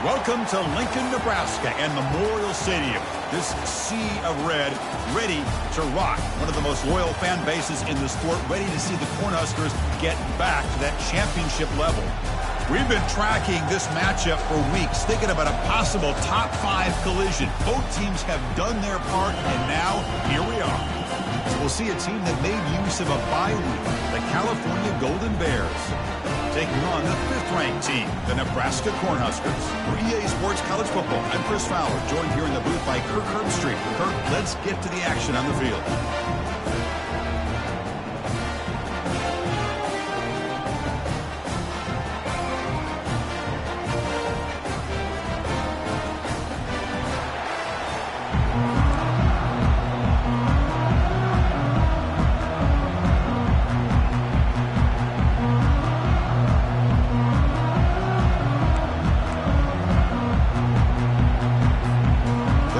Welcome to Lincoln, Nebraska and Memorial Stadium. This sea of red ready to rock. One of the most loyal fan bases in the sport, ready to see the Cornhuskers get back to that championship level. We've been tracking this matchup for weeks, thinking about a possible top 5 collision. Both teams have done their part, and now here we are. So we'll see a team that made use of a bye week, the California Golden Bears, taking on the 5th-ranked team, the Nebraska Cornhuskers. For EA Sports College Football, I'm Chris Fowler, joined here in the booth by Kirk Herbstreit. Kirk, let's get to the action on the field.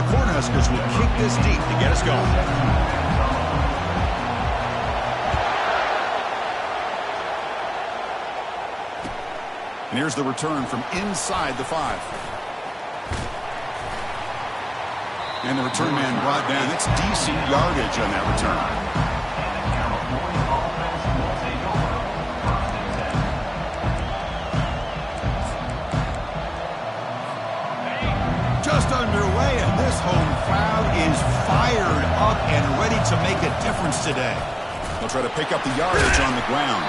Cornhuskers will kick this deep to get us going. And here's the return from inside the 5. And the return man brought down. It's decent yardage on that return. Just underway, and this home crowd is fired up and ready to make a difference today. They'll try to pick up the yardage on the ground.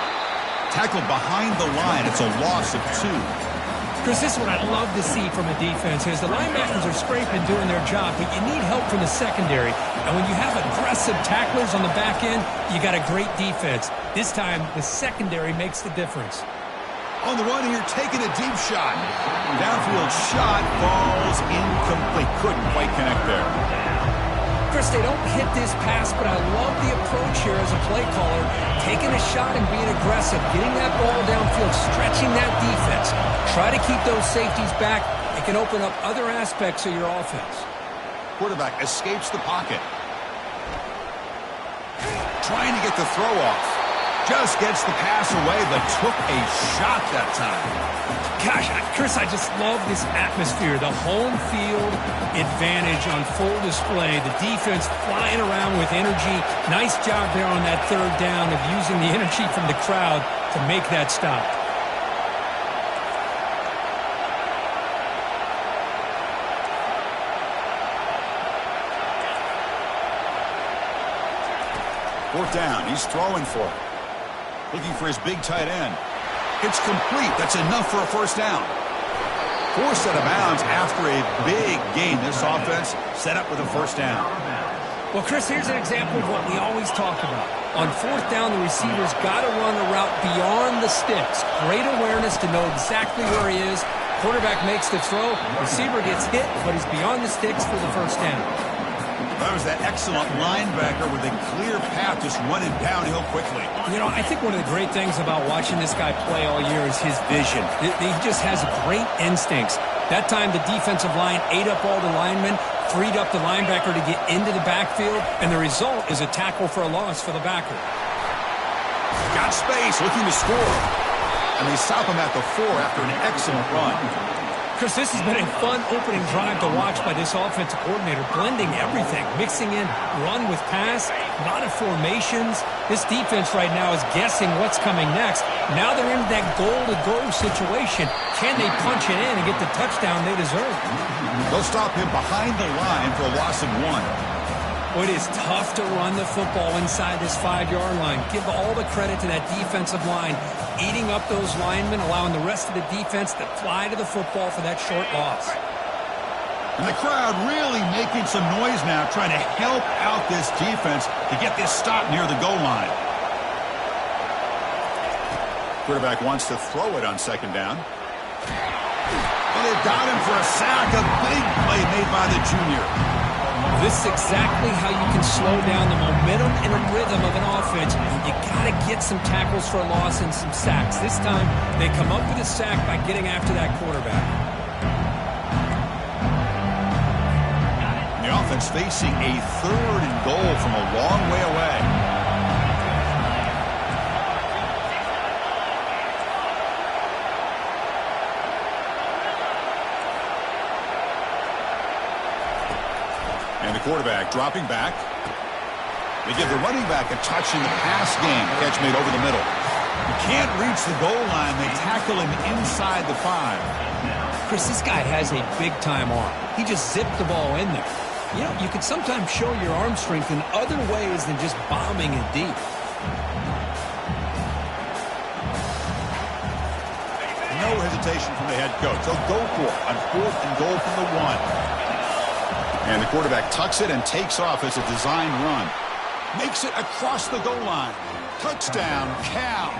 Tackled behind the line. It's a loss of 2. Chris, this is what I love to see from a defense is the linebackers are scraping, doing their job, but you need help from the secondary. And when you have aggressive tacklers on the back end, you got a great defense. This time, the secondary makes the difference. On the run here, taking a deep shot. Downfield shot falls incomplete. Couldn't quite connect there. Chris, they don't hit this pass, but I love the approach here as a play caller. Taking a shot and being aggressive, getting that ball downfield, stretching that defense. Try to keep those safeties back. It can open up other aspects of your offense. Quarterback escapes the pocket. Trying to get the throw off. Just gets the pass away, but took a shot that time. Gosh, Chris, I just love this atmosphere. The home field advantage on full display. The defense flying around with energy. Nice job there on that 3rd down of using the energy from the crowd to make that stop. Fourth down, he's throwing for it. Looking for his big tight end. It's complete. That's enough for a first down. Forced out of bounds after a big gain. This offense set up with a first down. Well, Chris, here's an example of what we always talk about. On 4th down, the receiver's got to run a route beyond the sticks. Great awareness to know exactly where he is. Quarterback makes the throw. Receiver gets hit, but he's beyond the sticks for the first down. That was that excellent linebacker with a clear path just running downhill quickly. You know, I think one of the great things about watching this guy play all year is his vision. He just has great instincts. That time, the defensive line ate up all the linemen, freed up the linebacker to get into the backfield, and the result is a tackle for a loss for the backer. Got space, looking to score. And they stop him at the 4 after an excellent run. Chris, this has been a fun opening drive to watch by this offensive coordinator, blending everything, mixing in run with pass, a lot of formations. This defense right now is guessing what's coming next. Now they're in that goal-to-go situation. Can they punch it in and get the touchdown they deserve? They'll stop him behind the line for a loss of 1. Well, it is tough to run the football inside this 5-yard line. Give all the credit to that defensive line, eating up those linemen, allowing the rest of the defense to fly to the football for that short loss. And the crowd really making some noise now, trying to help out this defense to get this stop near the goal line. Quarterback wants to throw it on 2nd down. And they've got him for a sack. A big play made by the junior. This is exactly how you can slow down the momentum and the rhythm of an offense. You got to get some tackles for a loss and some sacks. This time, they come up with a sack by getting after that quarterback. The offense facing a 3rd and goal from a long way away. quarterback dropping back. They give the running back a touch in the pass game. Catch made over the middle. You can't reach the goal line. They tackle him inside the 5. Chris, this guy has a big-time arm. He just zipped the ball in there. You know, you can sometimes show your arm strength in other ways than just bombing it deep. No hesitation from the head coach. They'll go for it on 4th and goal from the 1. And the quarterback tucks it and takes off as a designed run. Makes it across the goal line. Touchdown, Cal.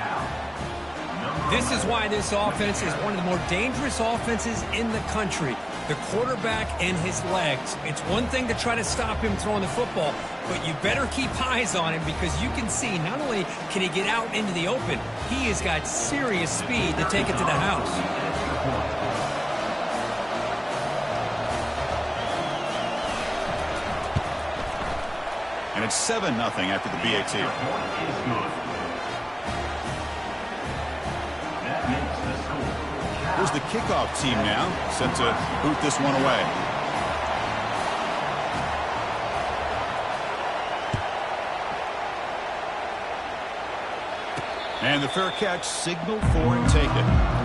This is why this offense is one of the more dangerous offenses in the country. The quarterback and his legs. It's one thing to try to stop him throwing the football, but you better keep eyes on him because you can see not only can he get out into the open, he has got serious speed to take it to the house. And it's 7-0 after the BAT. Here's the kickoff team now, set to boot this one away. And the fair catch, signal for and take it.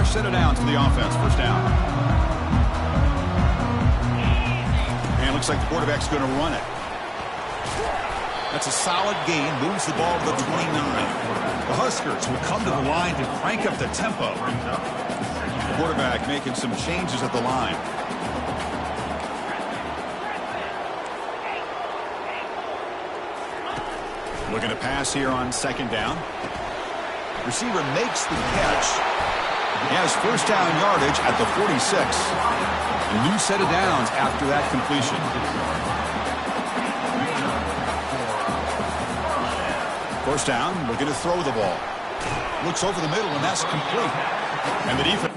Set it down to the offense, first down. And looks like the quarterback's going to run it. That's a solid gain, moves the ball to the 29. The Huskers will come to the line to crank up the tempo. The quarterback making some changes at the line. Looking to pass here on 2nd down. Receiver makes the catch. He has first down yardage at the 46. A new set of downs after that completion. First down, looking to throw the ball. Looks over the middle, and that's complete. And the defense.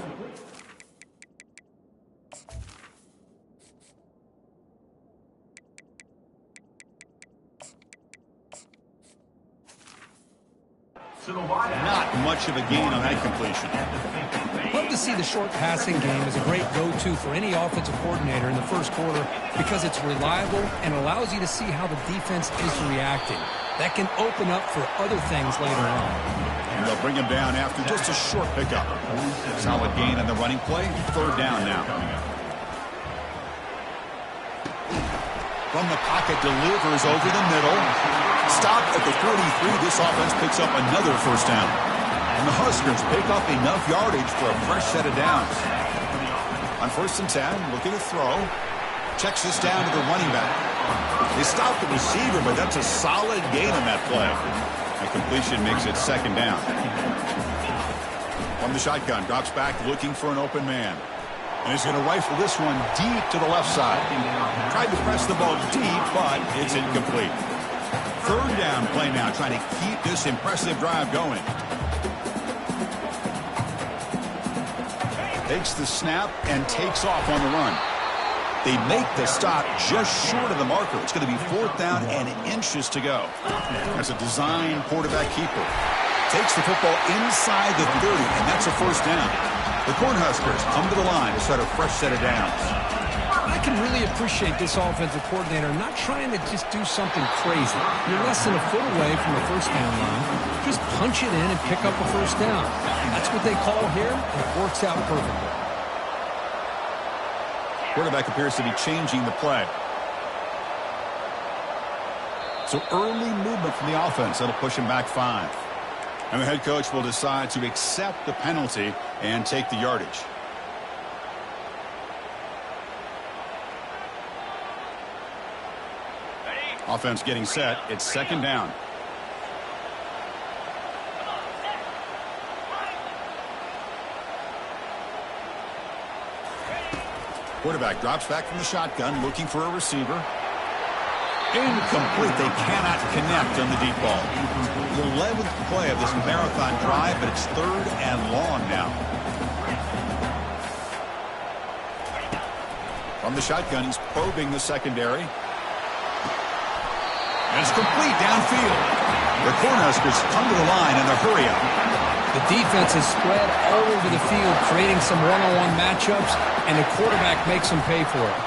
Not much of a gain on that completion. Love to see the short passing game as a great go-to for any offensive coordinator in the first quarter because it's reliable and allows you to see how the defense is reacting. That can open up for other things later on. And they'll bring him down after just a short pickup. Solid gain on the running play. 3rd down now. From the pocket, delivers over the middle. Stop at the 43. This offense picks up another first down. And the Huskers pick up enough yardage for a fresh set of downs. On 1st and 10, looking to throw. Checks this down to the running back. They stop the receiver, but that's a solid gain on that play. A completion makes it 2nd down. From the shotgun, drops back looking for an open man. And he's going to rifle this one deep to the left side. Tried to press the ball deep, but it's incomplete. 3rd down play now, trying to keep this impressive drive going. Takes the snap and takes off on the run. They make the stop just short of the marker. It's going to be 4th down and inches to go. That's a design quarterback keeper. Takes the football inside the 30, and that's a first down. The Cornhuskers come to the line to start a fresh set of downs. I can really appreciate this offensive coordinator not trying to just do something crazy. You're less than a foot away from the first down line. Just punch it in and pick up a first down. That's what they call here, and it works out perfectly. Quarterback appears to be changing the play. So early movement from the offense. That'll push him back 5. And the head coach will decide to accept the penalty and take the yardage. Offense getting set. It's 2nd down. Quarterback drops back from the shotgun, looking for a receiver. Incomplete. They cannot connect on the deep ball. The 11th play of this marathon drive, but it's 3rd and long now. From the shotgun, he's probing the secondary. And it's complete downfield. The Cornhuskers come to the line in a hurry up. The defense is spread all over the field, creating some one-on-one matchups, and the quarterback makes them pay for it.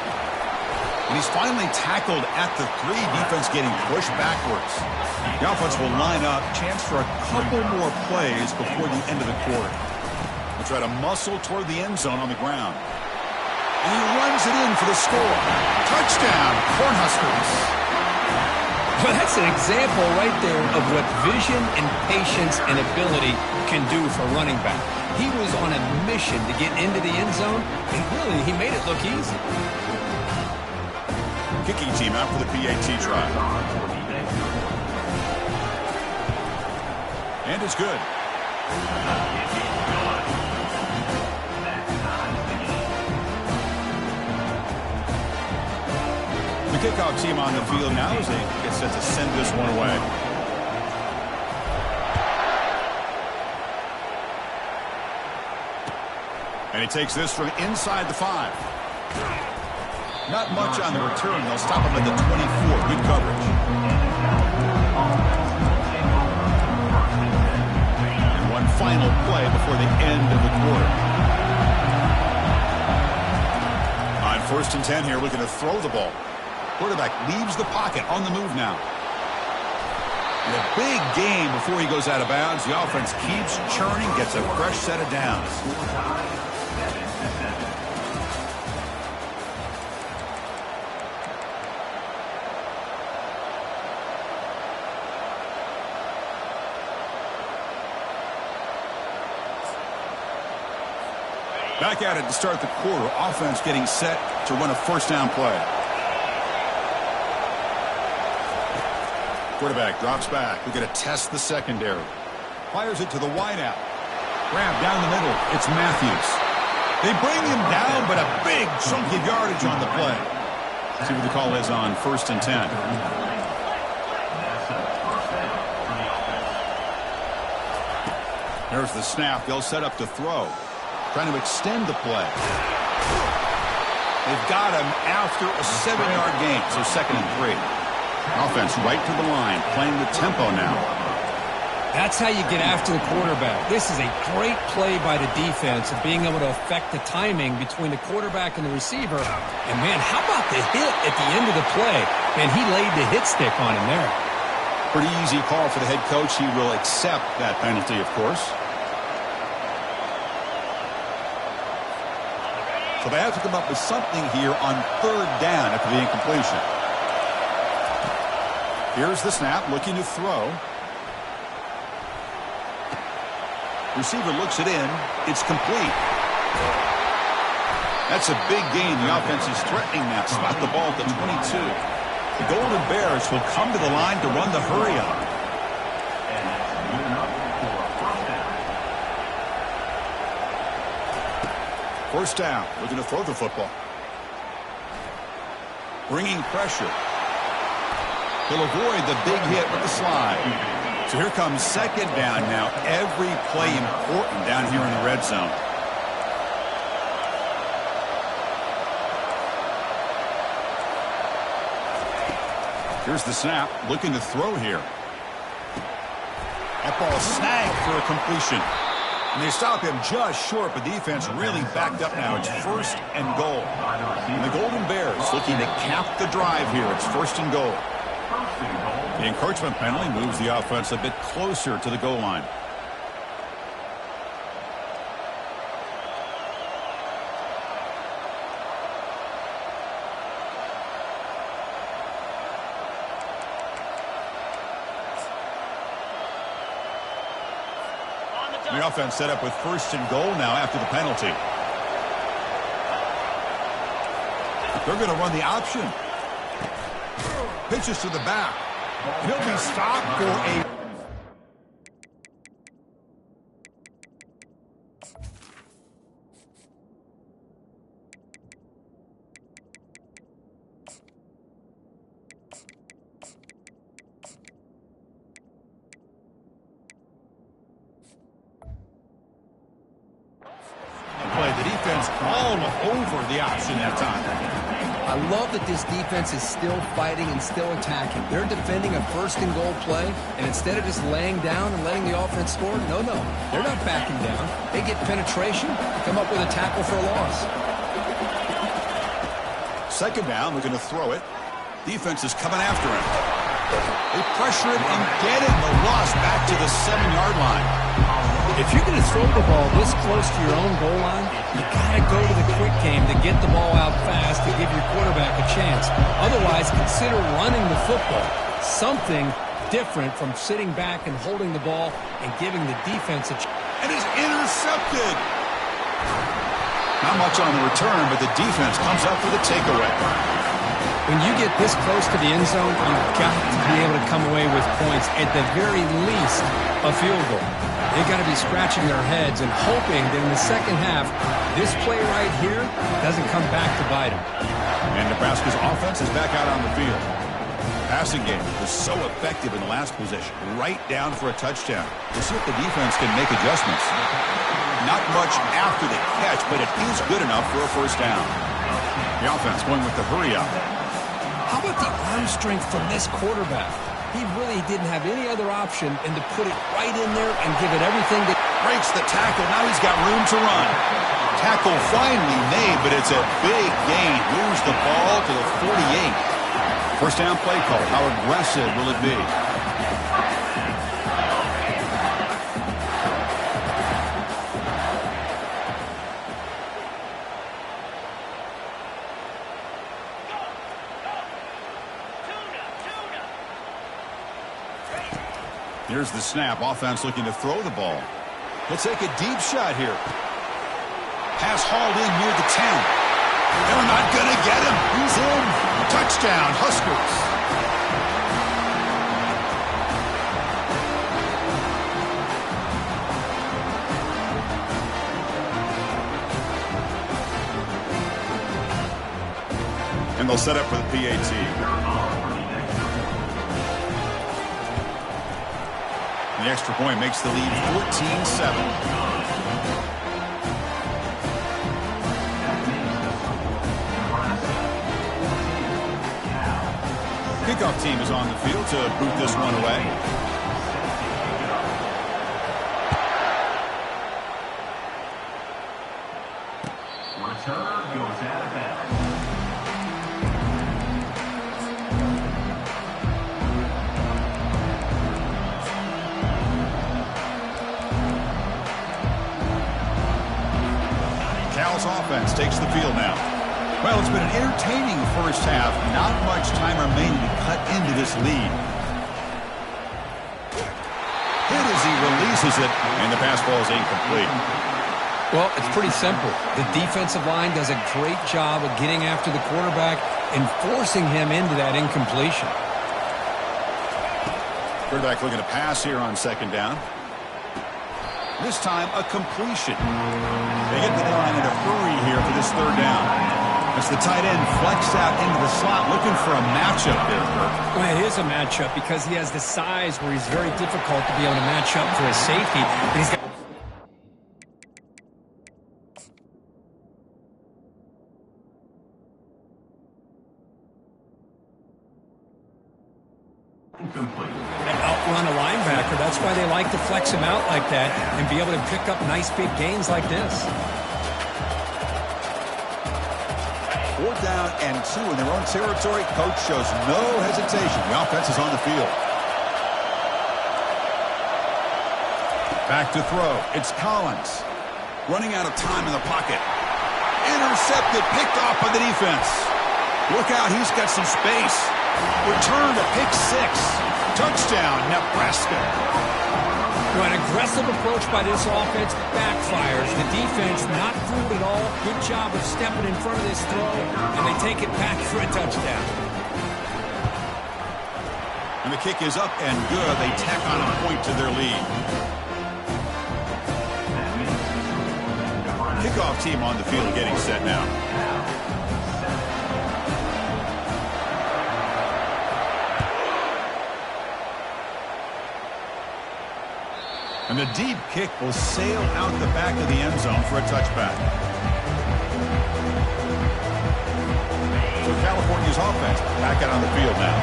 And he's finally tackled at the 3. Defense getting pushed backwards. The offense will line up. Chance for a couple more plays before the end of the quarter. We'll try to muscle toward the end zone on the ground. And he runs it in for the score. Touchdown, Cornhuskers. Well, that's an example right there of what vision and patience and ability can do for running back. He was on a mission to get into the end zone, and really, he made it look easy. Kicking team out for the PAT try. And it's good. The kickoff team on the field now as they get set to send this one away. And he takes this from inside the 5. Not much on the return. They'll stop him at the 24. Good coverage. And one final play before the end of the quarter. On 1st and 10 here, looking to throw the ball. Quarterback leaves the pocket on the move now. And a big game before he goes out of bounds. The offense keeps churning, gets a fresh set of downs. Back at it to start the quarter. Offense getting set to run a 1st down play. Quarterback drops back. We're going to test the secondary. Fires it to the wideout. Grab down the middle. It's Matthews. They bring him down, but a big chunk of yardage on the play. See what the call is on 1st and 10. There's the snap. They'll set up to throw. Trying to extend the play. They've got him after a 7-yard gain, so 2nd and 3. Offense right to the line, playing with tempo now. That's how you get after the quarterback. This is a great play by the defense of being able to affect the timing between the quarterback and the receiver. And, man, how about the hit at the end of the play? Man, he laid the hit stick on him there. Pretty easy call for the head coach. He will accept that penalty, of course. So they have to come up with something here on 3rd down after the incompletion. Here's the snap, looking to throw. Receiver looks it in. It's complete. That's a big gain. The offense is threatening that. Spot the ball at the 22. The Golden Bears will come to the line to run the hurry-up. First down, looking to throw the football. Bringing pressure. He'll avoid the big hit with the slide. So here comes 2nd down now. Every play important down here in the red zone. Here's the snap, looking to throw here. That ball snagged for a completion. And they stop him just short, but defense really backed up now. It's 1st and goal. And the Golden Bears looking to cap the drive here. It's 1st and goal. The encroachment penalty moves the offense a bit closer to the goal line. The offense set up with 1st and goal now after the penalty. They're going to run the option. Pitches to the back. He'll be stopped for a... was all over the option that time. I love that this defense is still fighting and still attacking. They're defending a first-and-goal play, and instead of just laying down and letting the offense score, no, they're not backing down. They get penetration, come up with a tackle for a loss. Second down, we're going to throw it. Defense is coming after him. They pressure him and get it. The loss back to the 7-yard line. If you're going to throw the ball this close to your own goal line, you got to go to the quick game to get the ball out fast to give your quarterback a chance. Otherwise, consider running the football. Something different from sitting back and holding the ball and giving the defense a chance. And is intercepted. Not much on the return, but the defense comes up with a takeaway. When you get this close to the end zone, you've got to be able to come away with points, at the very least, a field goal. They've got to be scratching their heads and hoping that in the second half, this play right here doesn't come back to bite them. And Nebraska's offense is back out on the field. Passing game was so effective in the last possession, right down for a touchdown. We'll see if the defense can make adjustments. Not much after the catch, but it is good enough for a first down. The offense going with the hurry up. How about the arm strength from this quarterback? He really didn't have any other option than to put it right in there and give it everything that breaks the tackle. Now he's got room to run. Tackle finally made, but it's a big gain. Moves the ball to the 48. First down play call. How aggressive will it be? Here's the snap. Offense looking to throw the ball. He'll take a deep shot here. Pass hauled in near the 10. They're not going to get him. He's in. Touchdown, Huskers. And they'll set up for the PAT. The extra point makes the lead 14-7. Kickoff team is on the field to boot this one away. Return goes out of bounds. Cal's offense takes the field now. Well, it's been an entertaining first half. Not much time remaining to cut into this lead. Hit as he releases it, and the pass ball is incomplete. Well, it's pretty simple. The defensive line does a great job of getting after the quarterback and forcing him into that incompletion. Quarterback looking to pass here on second down. This time, a completion. They get to the line in a hurry here for this third down. As the tight end flex out into the slot, looking for a matchup there, Kirk. Well, it is a matchup because he has the size where he's very difficult to be able to match up for a safety. But he's got outrun a linebacker. That's why they like to flex him out like that and be able to pick up nice big gains like this. 4th down and 2 in their own territory. Coach shows no hesitation. The offense is on the field. Back to throw. It's Collins. Running out of time in the pocket. Intercepted, picked off by the defense. Look out, he's got some space. Return to pick 6. Touchdown, Nebraska. Well, an aggressive approach by this offense backfires. The defense not fooled at all. Good job of stepping in front of this throw, and they take it back for a touchdown. And the kick is up and good. They tack on a point to their lead. Kickoff team on the field getting set now. And the deep kick will sail out the back of the end zone for a touchback. for California's offense. Back out on the field now.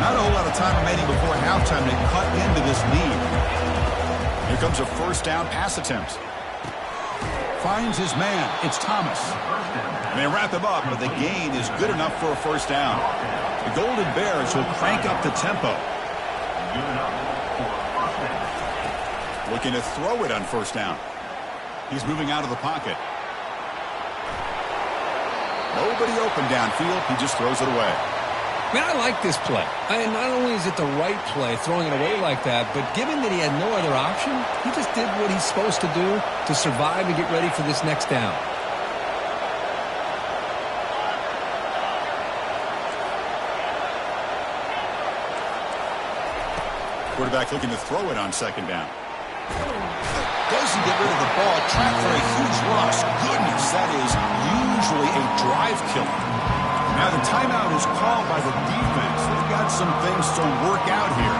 Not a whole lot of time remaining before halftime to cut into this lead. Here comes a first down pass attempt. Finds his man. It's Thomas. And they wrap him up, but the gain is good enough for a first down. The Golden Bears will crank up the tempo. Looking to throw it on first down. He's moving out of the pocket. Nobody open downfield. He just throws it away. Man, I like this play. Not only is it the right play, throwing it away like that, but given that he had no other option, he just did what he's supposed to do to survive and get ready for this next down. Quarterback looking to throw it on second down. Doesn't get rid of the ball. Trapped for a huge loss. Goodness, that is usually a drive killer. Now the timeout is called by the defense. They've got some things to work out here.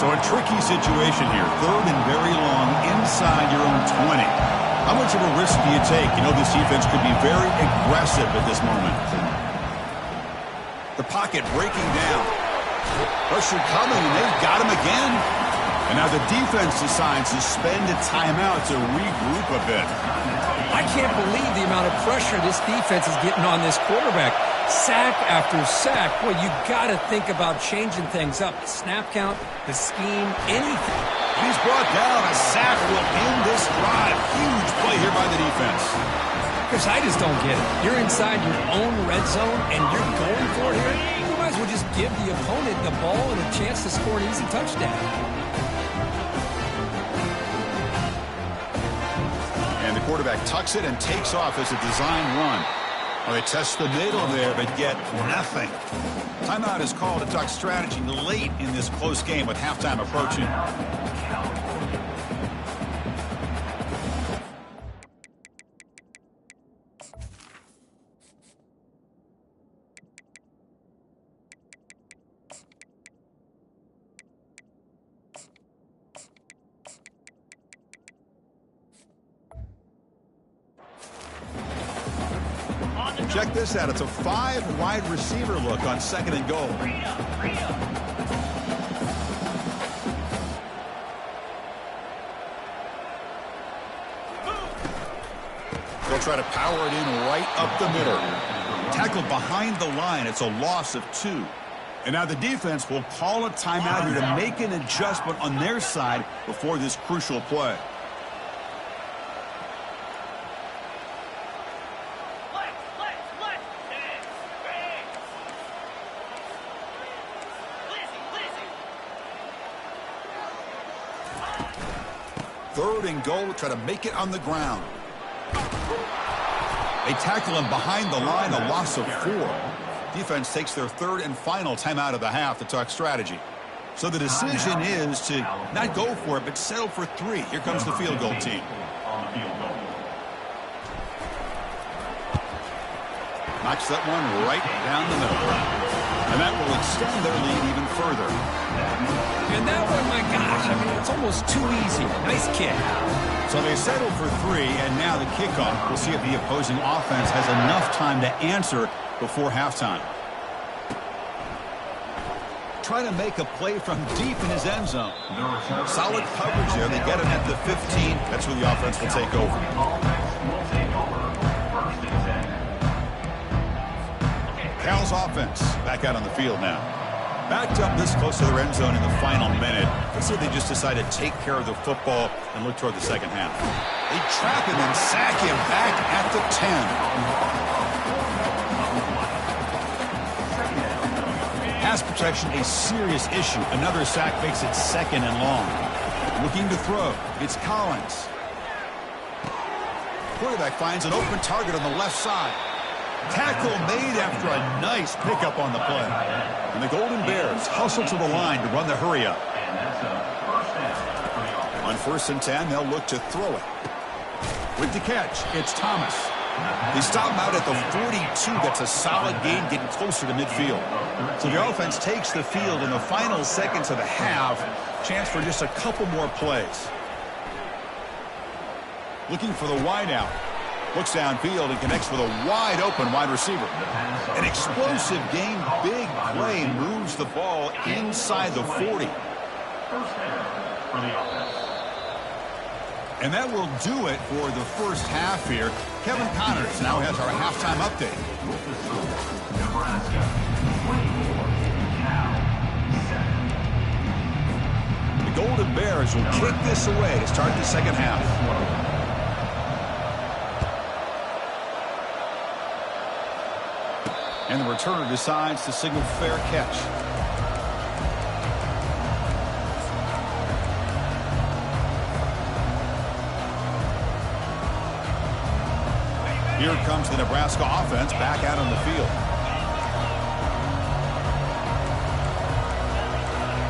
So a tricky situation here. Third and very long inside your own 20. How much of a risk do you take? You know this defense could be very aggressive at this moment. The pocket breaking down. Pressure coming, and they've got him again. And now the defense decides to spend a timeout to regroup a bit. I can't believe the amount of pressure this defense is getting on this quarterback. Sack after sack. Well, you got to think about changing things up. The snap count, the scheme, anything. He's brought down. A sack will end this drive. Huge play here by the defense. Because I just don't get it. You're inside your own red zone, and you're going for it here. You might as well just give the opponent the ball and a chance to score an easy touchdown. And the quarterback tucks it and takes off as a design run. Well, they test the middle there, but get nothing. Timeout is called to talk strategy late in this close game with halftime approaching. Check this out. It's a 5-wide receiver look on second and goal. They'll try to power it in right up the middle. Tackled behind the line. It's a loss of 2. And now the defense will call a timeout here to make an adjustment on their side before this crucial play. Third and goal, try to make it on the ground. They tackle him behind the line, a loss of 4. Defense takes their third and final timeout of the half to talk strategy. So the decision is to not go for it, but settle for 3. Here comes the field goal team. Knocks that one right down the middle. And that will extend their lead even further. And that one, my gosh, I mean, it's almost too easy. Nice kick. So they settle for 3, and now the kickoff. We'll see if the opposing offense has enough time to answer before halftime. Trying to make a play from deep in his end zone. Solid coverage there. They get him at the 15. That's where the offense will take over. Cal's offense back out on the field now. Backed up this close to their end zone in the final minute. Let's say they just decide to take care of the football and look toward the second half. They trap him and sack him back at the 10. Pass protection, a serious issue. Another sack makes it second and long. Looking to throw. It's Collins. Quarterback finds an open target on the left side. Tackle made after a nice pickup on the play. And the Golden Bears hustle to the line to run the hurry up. On 1st and 10, they'll look to throw it. With the catch, it's Thomas. They stop him out at the 42. That's a solid gain, getting closer to midfield. So the offense takes the field in the final seconds of the half. Chance for just a couple more plays. Looking for the wideout. Looks downfield and connects with a wide open wide receiver. An explosive game, big play, moves the ball inside the 40. And that will do it for the first half here. Kevin Connors now has our halftime update. The Golden Bears will kick this away to start the second half. And the returner decides to signal fair catch. Here comes the Nebraska offense back out on the field.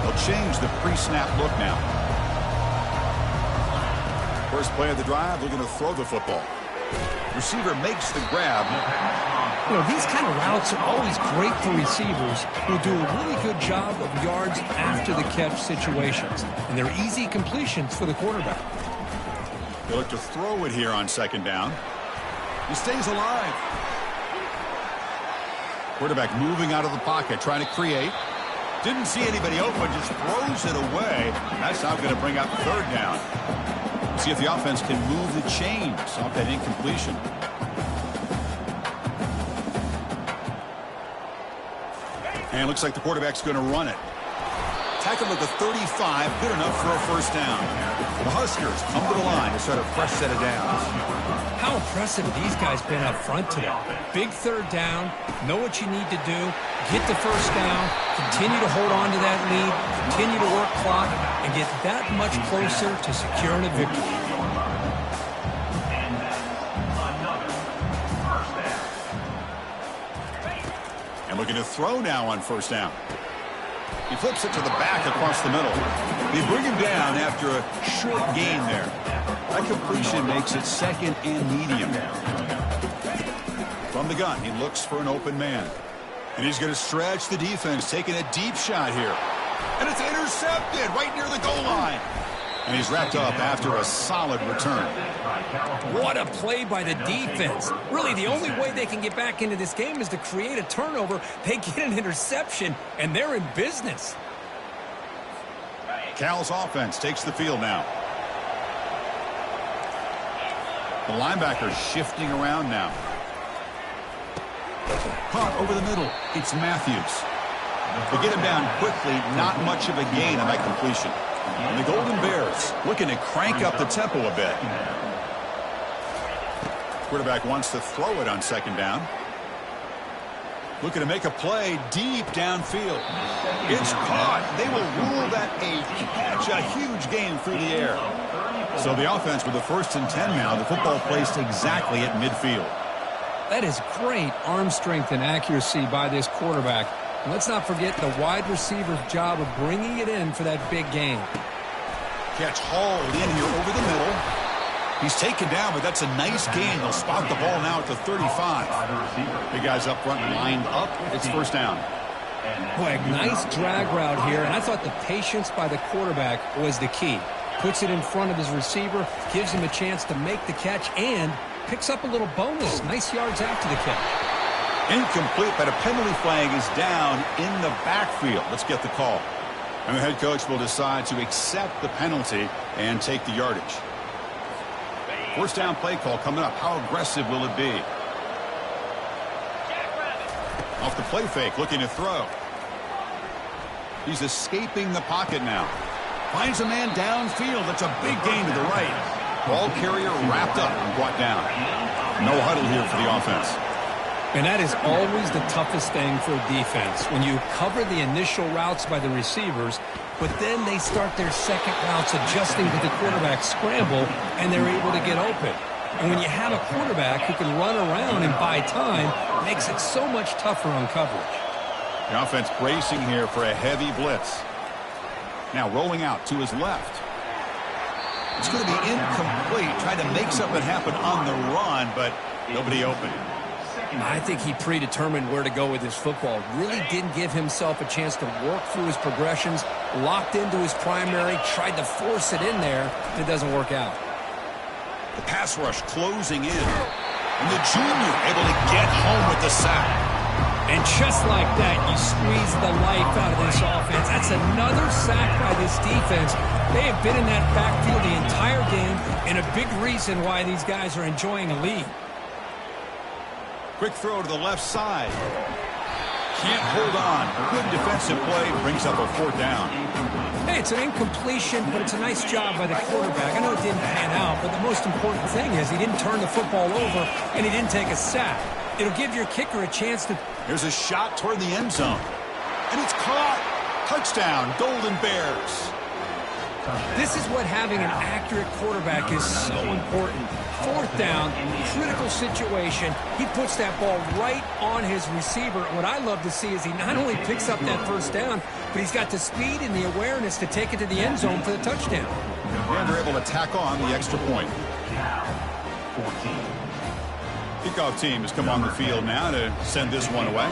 They'll change the pre-snap look now. First play of the drive, they're going to throw the football. Receiver makes the grab. You know, these kind of routes are always great for receivers who do a really good job of yards after the catch situations. And they're easy completions for the quarterback. They look to throw it here on second down. He stays alive. Quarterback moving out of the pocket, trying to create. Didn't see anybody open, just throws it away. That's now going to bring up third down. See if the offense can move the chains off that incompletion. And it looks like the quarterback's going to run it. Tackle at the 35, good enough for a first down. The Huskers come to the line to start a fresh set of downs. How impressive these guys been up front today. Big third down, know what you need to do, get the first down, continue to hold on to that lead, continue to work clock, and get that much closer to securing a victory. And looking to throw now on first down. He flips it to the back across the middle. They bring him down after a short gain there. That completion makes it second and medium. From the gun, he looks for an open man. And he's going to stretch the defense, taking a deep shot here. And it's intercepted right near the goal line. And he's wrapped up after a solid return. What a play by the defense. Really, the only way they can get back into this game is to create a turnover. They get an interception, and they're in business. Cal's offense takes the field now. The linebacker shifting around now. Caught over the middle. It's Matthews. They get him down quickly. Not much of a gain on that completion. And the Golden Bears looking to crank up the tempo a bit. Quarterback wants to throw it on second down. Looking to make a play deep downfield. It's caught. They will rule that a catch, a huge gain through the air. So the offense with the 1st and 10 now. The football placed exactly at midfield. That is great arm strength and accuracy by this quarterback. And let's not forget the wide receiver's job of bringing it in for that big gain. Catch hauled in here over the middle. He's taken down, but that's a nice gain. They'll spot the ball now at the 35. Big guys up front lined up. It's first down. Boy, a nice drag route here, and I thought the patience by the quarterback was the key. Puts it in front of his receiver, gives him a chance to make the catch, and picks up a little bonus. Nice yards after the catch. Incomplete, but a penalty flag is down in the backfield. Let's get the call. And the head coach will decide to accept the penalty and take the yardage. First down play call coming up. How aggressive will it be? Off the play fake, looking to throw. He's escaping the pocket now. Finds a man downfield. That's a big gain to the right. Ball carrier wrapped up and brought down. No huddle here for the offense. And that is always the toughest thing for a defense. When you cover the initial routes by the receivers, but then they start their second routes adjusting to the quarterback scramble, and they're able to get open. And when you have a quarterback who can run around and buy time, it makes it so much tougher on coverage. The offense bracing here for a heavy blitz. Now rolling out to his left. It's going to be incomplete, trying to make something happen on the run, but nobody open. I think he predetermined where to go with his football. Really didn't give himself a chance to work through his progressions. Locked into his primary, tried to force it in there, and it doesn't work out. The pass rush closing in. And the junior able to get home with the sack. And just like that, you squeeze the life out of this offense. That's another sack by this defense. They have been in that backfield the entire game, and a big reason why these guys are enjoying a lead. Quick throw to the left side. Can't hold on. Good defensive play brings up a 4th down. Hey, it's an incompletion, but it's a nice job by the quarterback. I know it didn't pan out, but the most important thing is he didn't turn the football over, and he didn't take a sack. It'll give your kicker a chance to... Here's a shot toward the end zone. And it's caught. Touchdown, Golden Bears. This is what having an accurate quarterback is so important. 4th down, critical situation. He puts that ball right on his receiver. What I love to see is he not only picks up that 1st down, but he's got the speed and the awareness to take it to the end zone for the touchdown. And they're able to tack on the extra point. Kickoff team has come on the field now to send this one away.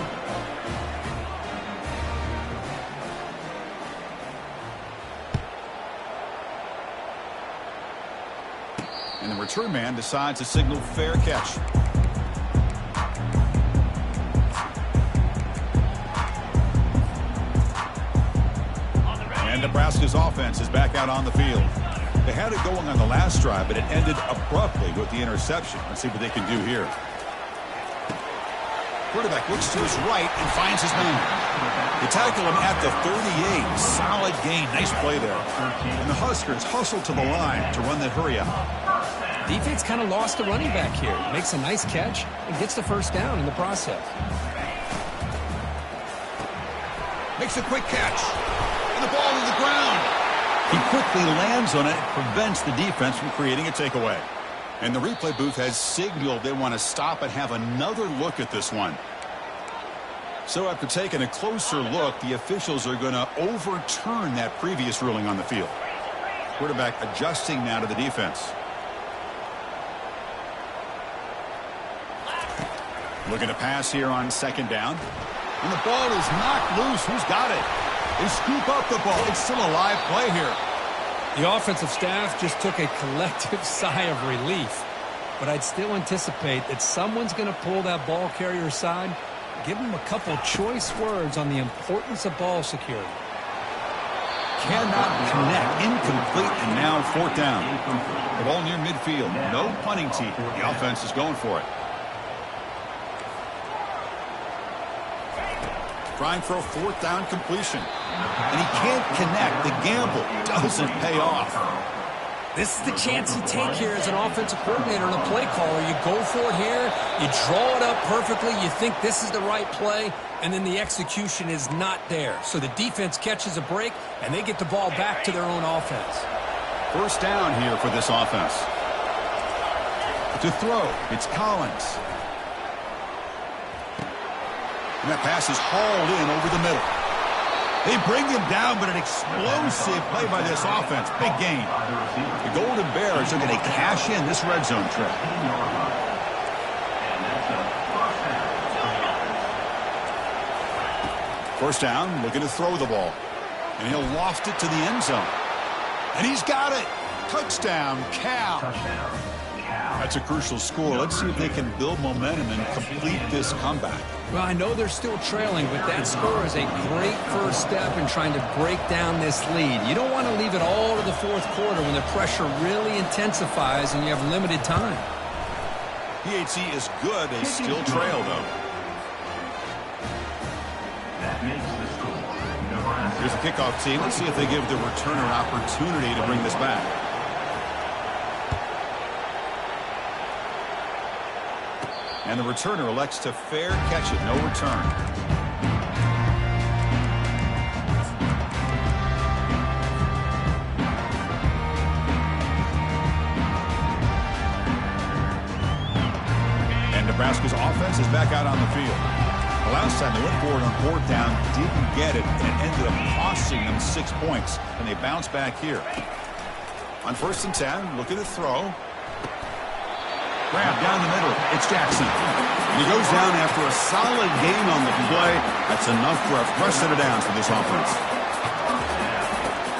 And the return man decides to signal fair catch. And Nebraska's offense is back out on the field. They had it going on the last drive, but it ended abruptly with the interception. Let's see what they can do here. Quarterback looks to his right and finds his man. They tackle him at the 38. Solid gain. Nice play there. And the Huskers hustle to the line to run that hurry up. Defense kind of lost the running back here. Makes a nice catch and gets the 1st down in the process. Makes a quick catch. And the ball to the ground. He quickly lands on it, prevents the defense from creating a takeaway. And the replay booth has signaled they want to stop and have another look at this one. So after taking a closer look, the officials are going to overturn that previous ruling on the field. Quarterback adjusting now to the defense. Looking to pass here on 2nd down. And the ball is knocked loose. Who's got it? They scoop up the ball. It's still a live play here. The offensive staff just took a collective sigh of relief. But I'd still anticipate that someone's going to pull that ball carrier aside, give him a couple choice words on the importance of ball security. Cannot connect. Incomplete, and now 4th down. The ball near midfield. No punting team. The offense is going for it. Trying for a 4th down completion. And he can't connect. The gamble doesn't pay off. This is the chance you take here as an offensive coordinator and a play caller. You go for it here. You draw it up perfectly. You think this is the right play, and then the execution is not there. So the defense catches a break, and they get the ball back to their own offense. 1st down here for this offense. To throw, it's Collins. And that pass is hauled in over the middle. They bring him down, but an explosive play by this offense. Big gain. The Golden Bears are going to cash in this red zone trip. 1st down, looking to throw the ball. And he'll loft it to the end zone. And he's got it. Touchdown, Cal. That's a crucial score. Let's see if they can build momentum and complete this comeback. Well, I know they're still trailing, but that score is a great first step in trying to break down this lead. You don't want to leave it all to the 4th quarter when the pressure really intensifies and you have limited time. PHC is good. They still trail, though. Here's the kickoff team. Let's see if they give the returner an opportunity to bring this back. And the returner elects to fair catch it. No return. And Nebraska's offense is back out on the field. The last time they went forward on 4th down, didn't get it, and it ended up costing them 6 points. And they bounce back here. On 1st and 10, looking to throw. Grab down the middle. It's Jackson. He goes down after a solid gain on the play. That's enough for a fresh set of downs for this offense.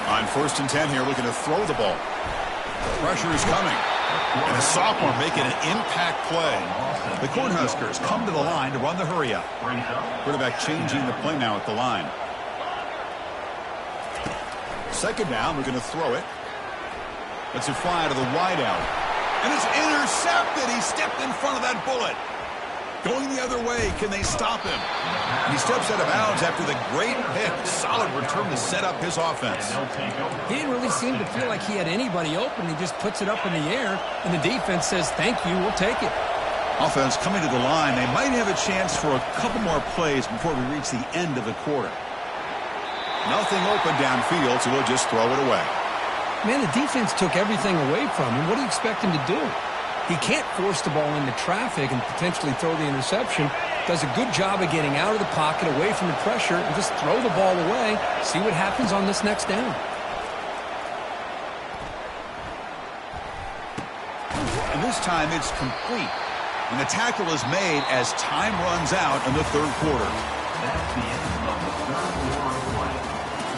On 1st and 10 here, looking to throw the ball. Pressure is coming. And the sophomore making an impact play. The Cornhuskers come to the line to run the hurry-up. Quarterback changing the play now at the line. Second down, we're going to throw it. Let's it fly to the wideout. And it's intercepted. He stepped in front of that bullet. Going the other way. Can they stop him? And he steps out of bounds after the great pick. Solid return to set up his offense. He didn't really seem to feel like he had anybody open. He just puts it up in the air, and the defense says, thank you, we'll take it. Offense coming to the line. They might have a chance for a couple more plays before we reach the end of the quarter. Nothing open downfield, so we'll just throw it away. Man, the defense took everything away from him. What do you expect him to do? He can't force the ball into traffic and potentially throw the interception. Does a good job of getting out of the pocket, away from the pressure, and just throw the ball away. See what happens on this next down. And this time it's complete. And the tackle is made as time runs out in the third quarter. That's the end of the third quarter of play.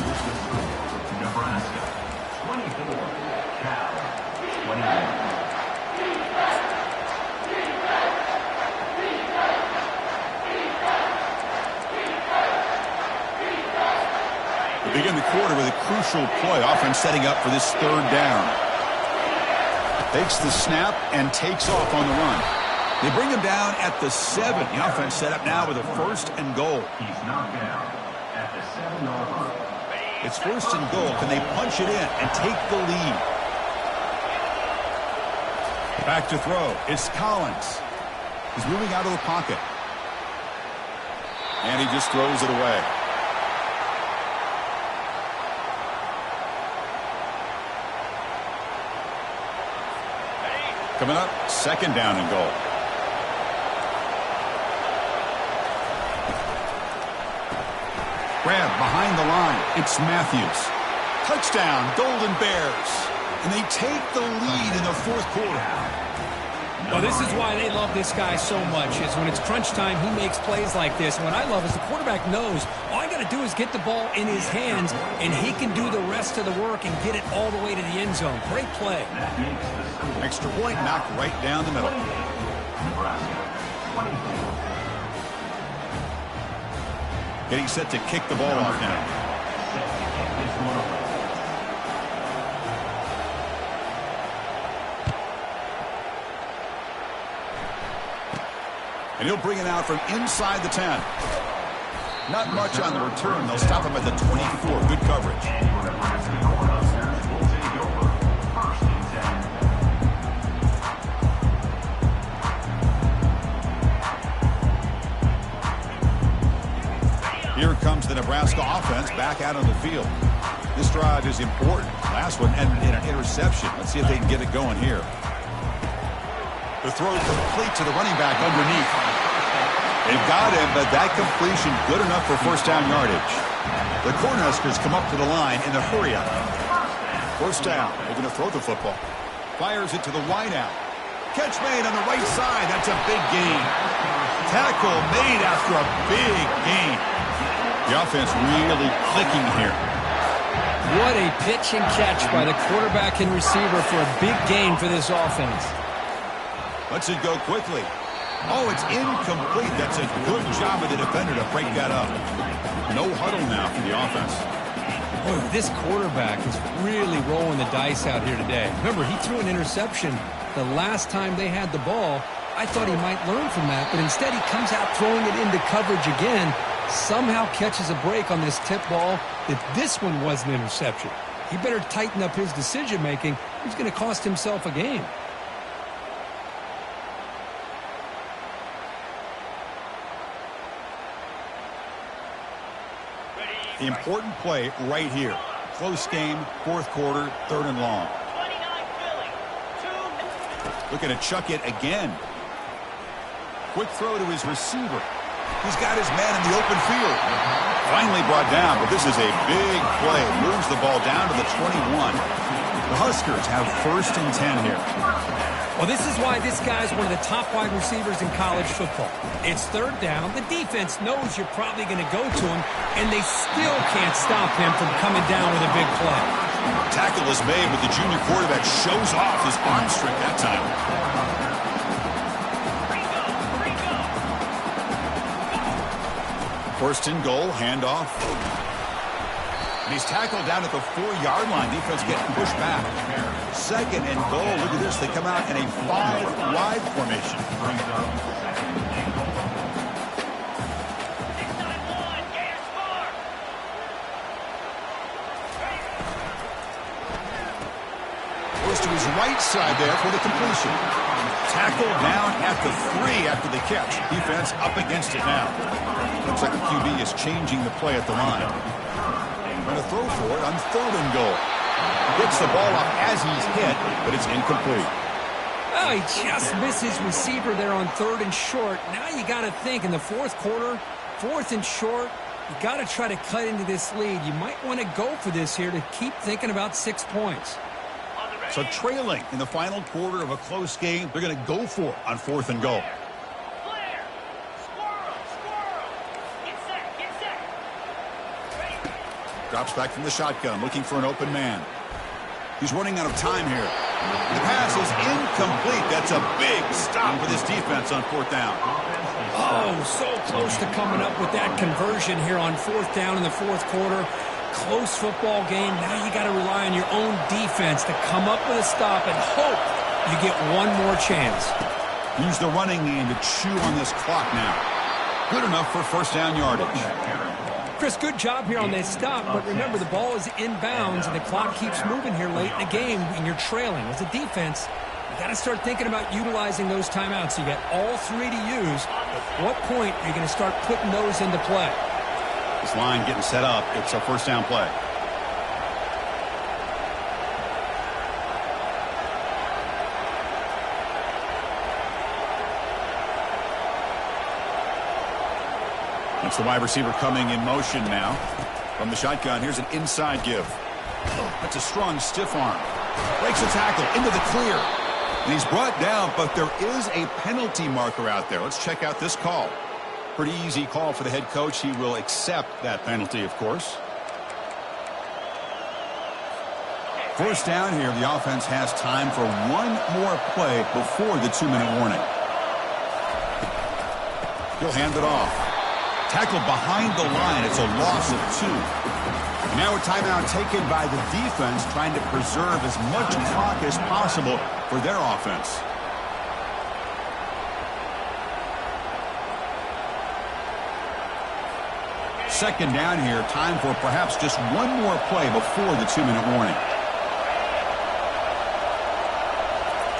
This is the score. Nebraska 24, Cal 21. Begin the quarter with a crucial play. Offense setting up for this third down. Takes the snap and takes off on the run. They bring him down at the 7. The offense set up now with a first and goal. He's knocked down at the 7-yard line. It's first and goal. Can they punch it in and take the lead? Back to throw. It's Collins. He's moving out of the pocket. And he just throws it away. Coming up, second down and goal. Grab behind the line. It's Matthews. Touchdown, Golden Bears. And they take the lead in the fourth quarter. Well, this is why they love this guy so much, is when it's crunch time, he makes plays like this. And what I love is the quarterback knows all I got to do is get the ball in his hands, and he can do the rest of the work and get it all the way to the end zone. Great play. Extra point knocked right down the middle. Getting set to kick the ball off now. And he'll bring it out from inside the 10. Not much on the return. They'll stop him at the 24. Good coverage. Here comes the Nebraska offense back out on the field. This drive is important. Last one ended in an interception. Let's see if they can get it going here. The throw complete to the running back underneath. They've got him, but that completion good enough for first down yardage. The Cornhuskers come up to the line in the hurry-up. First down. They're going to throw the football. Fires it to the wideout. Catch made on the right side. That's a big gain. Tackle made after a big gain. The offense really clicking here. What a pitch and catch by the quarterback and receiver for a big gain for this offense. Lets it go quickly. Oh, it's incomplete. That's a good job of the defender to break that up. No huddle now for the offense. Boy, this quarterback is really rolling the dice out here today. Remember, he threw an interception the last time they had the ball. I thought he might learn from that, but instead he comes out throwing it into coverage again. Somehow catches a break on this tip ball that this one was an interception. He better tighten up his decision-making. He's going to cost himself a game. The important play right here. Close game, fourth quarter, third and long. Looking to chuck it again. Quick throw to his receiver. He's got his man in the open field. Finally brought down, but this is a big play. Moves the ball down to the 21. The Huskers have first and 10 here. Well, this is why this guy's one of the top wide receivers in college football. It's third down. The defense knows you're probably going to go to him, and they still can't stop him from coming down with a big play. Tackle is made, but the junior quarterback shows off his arm strength that time. First and goal, handoff. And he's tackled down at the 4-yard line. Defense getting pushed back. Second and goal. Look at this. They come out in a 5-wide formation. Goes to his right side there for the completion. Tackle down at the 3 after the catch. Defense up against it now. Looks like the QB is changing the play at the line. Going to throw for it on third and goal. Gets the ball up as he's hit, but it's incomplete. Oh, he just missed his receiver there on third and short. Now you got to think in the fourth quarter, fourth and short, you got to try to cut into this lead. You might want to go for this here to keep thinking about 6 points. So trailing in the final quarter of a close game, they're going to go for it on fourth and goal. Drops back from the shotgun, looking for an open man. He's running out of time here. The pass is incomplete. That's a big stop for this defense on fourth down. Oh, so close to coming up with that conversion here on fourth down in the fourth quarter. Close football game. Now you got to rely on your own defense to come up with a stop and hope you get one more chance. Use the running game to chew on this clock now. Good enough for first down yardage. Chris, good job here on that stop, but remember the ball is inbounds and the clock keeps moving here late in the game and you're trailing. As a defense, you got to start thinking about utilizing those timeouts. You got all 3 to use. At what point are you going to start putting those into play? This line getting set up. It's a first down play. That's the wide receiver coming in motion now. From the shotgun, here's an inside give. That's a strong stiff arm. Breaks a tackle into the clear. And he's brought down, but there is a penalty marker out there. Let's check out this call. Pretty easy call for the head coach. He will accept that penalty, of course. First down here, the offense has time for one more play before the 2-minute warning. He'll hand it off. Tackled behind the line. It's a loss of 2. And now a timeout taken by the defense, trying to preserve as much clock as possible for their offense. Second down here, time for perhaps just one more play before the 2-minute warning.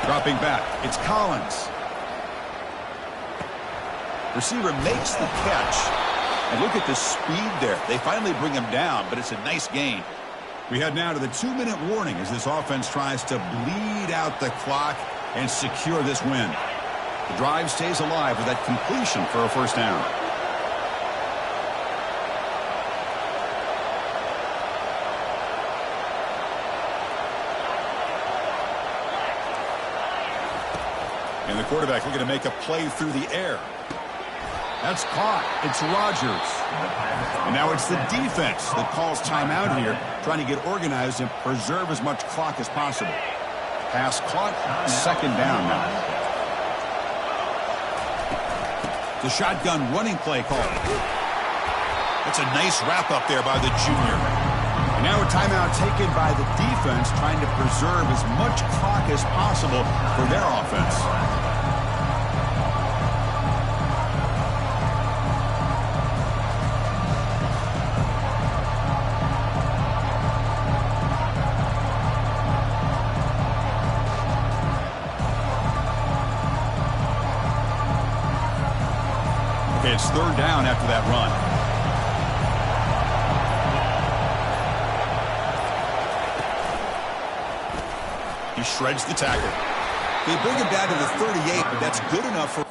Dropping back, it's Collins. Receiver makes the catch. And look at the speed there. They finally bring him down, but it's a nice gain. We head now to the 2-minute warning as this offense tries to bleed out the clock and secure this win. The drive stays alive with that completion for a first down. And the quarterback looking to make a play through the air. That's caught. It's Rodgers. And now it's the defense that calls timeout here, trying to get organized and preserve as much clock as possible. Pass clock, second down now. The shotgun running play call. That's a nice wrap up there by the junior. And now a timeout taken by the defense, trying to preserve as much clock as possible for their offense. It's third down after that run. He shreds the tackle. They bring him down to the 38, but that's good enough for